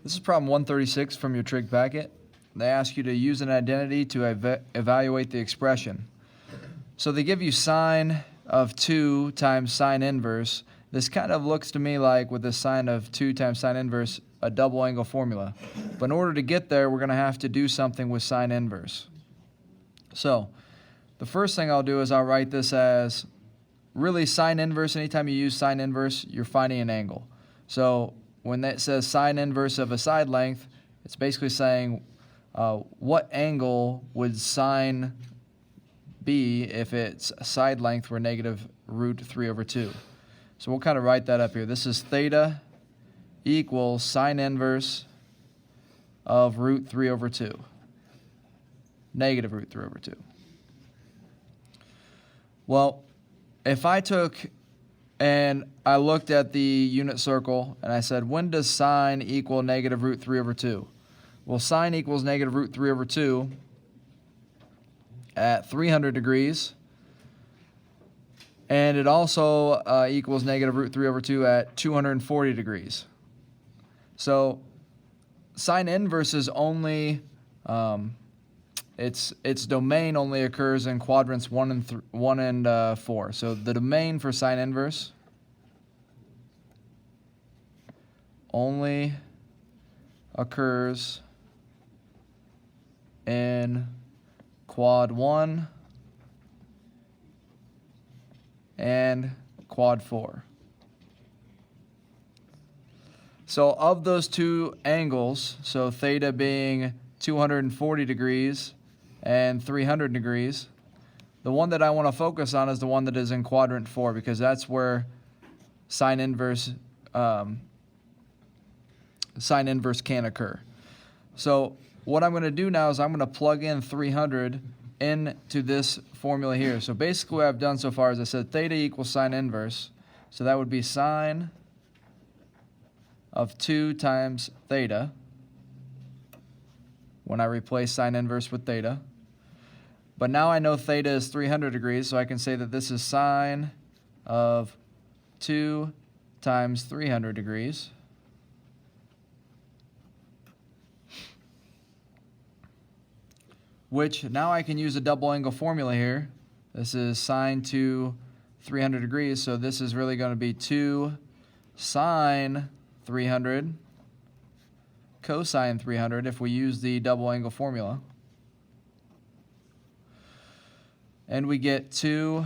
This is problem 136 from your trig packet. They ask you to use an identity to evaluate the expression. So they give you sine of 2 times sine inverse. This kind of looks to me like, with the sine of 2 times sine inverse, a double angle formula. But in order to get there, we're going to have to do something with sine inverse. So the first thing I'll do is I'll write this as, really, sine inverse. Anytime you use sine inverse, you're finding an angle. So when that says sine inverse of a side length, it's basically saying what angle would sine be if its side length were negative root 3 over 2. So we'll kind of write that up here. This is theta equals sine inverse of root 3 over 2. Negative root 3 over 2. Well, if I took and I looked at the unit circle and I said, when does sine equal negative root 3 over 2? Well, sine equals negative root 3 over 2 at 300 degrees. And it also equals negative root 3 over 2 at 240 degrees. So sine inverse is only, its domain only occurs in quadrants 1 and 4. So the domain for sine inverse only occurs in quad 1 and quad 4. So of those two angles, so theta being 240 degrees and 300 degrees, the one that I want to focus on is the one that is in quadrant 4, because that's where sine inverse can occur. So what I'm going to do now is I'm going to plug in 300 into this formula here. So basically what I've done so far is I said theta equals sine inverse. So that would be sine of 2 times theta when I replace sine inverse with theta. But now I know theta is 300 degrees, so I can say that this is sine of 2 times 300 degrees. Which now I can use a double angle formula here. This is sine to 300 degrees, so this is really going to be 2 sine 300 cosine 300 if we use the double angle formula. And we get 2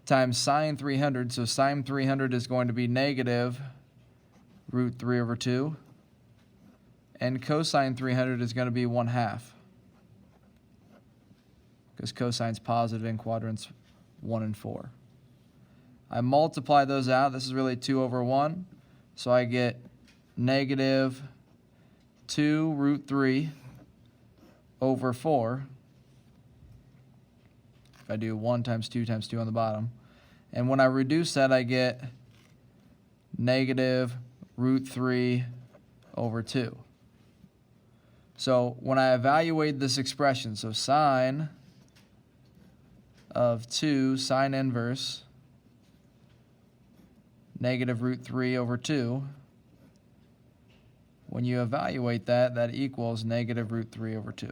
times sine 300, so sine 300 is going to be negative root 3 over 2, and cosine 300 is going to be 1/2, because cosine's positive in quadrants 1 and 4. I multiply those out. This is really 2 over 1, so I get negative 2 root 3 over 4. If I do 1 times 2 times 2 on the bottom. And when I reduce that, I get negative root 3 over 2. So when I evaluate this expression, so sine of 2 sine inverse negative root 3 over 2, when you evaluate that, that equals negative root 3 over 2.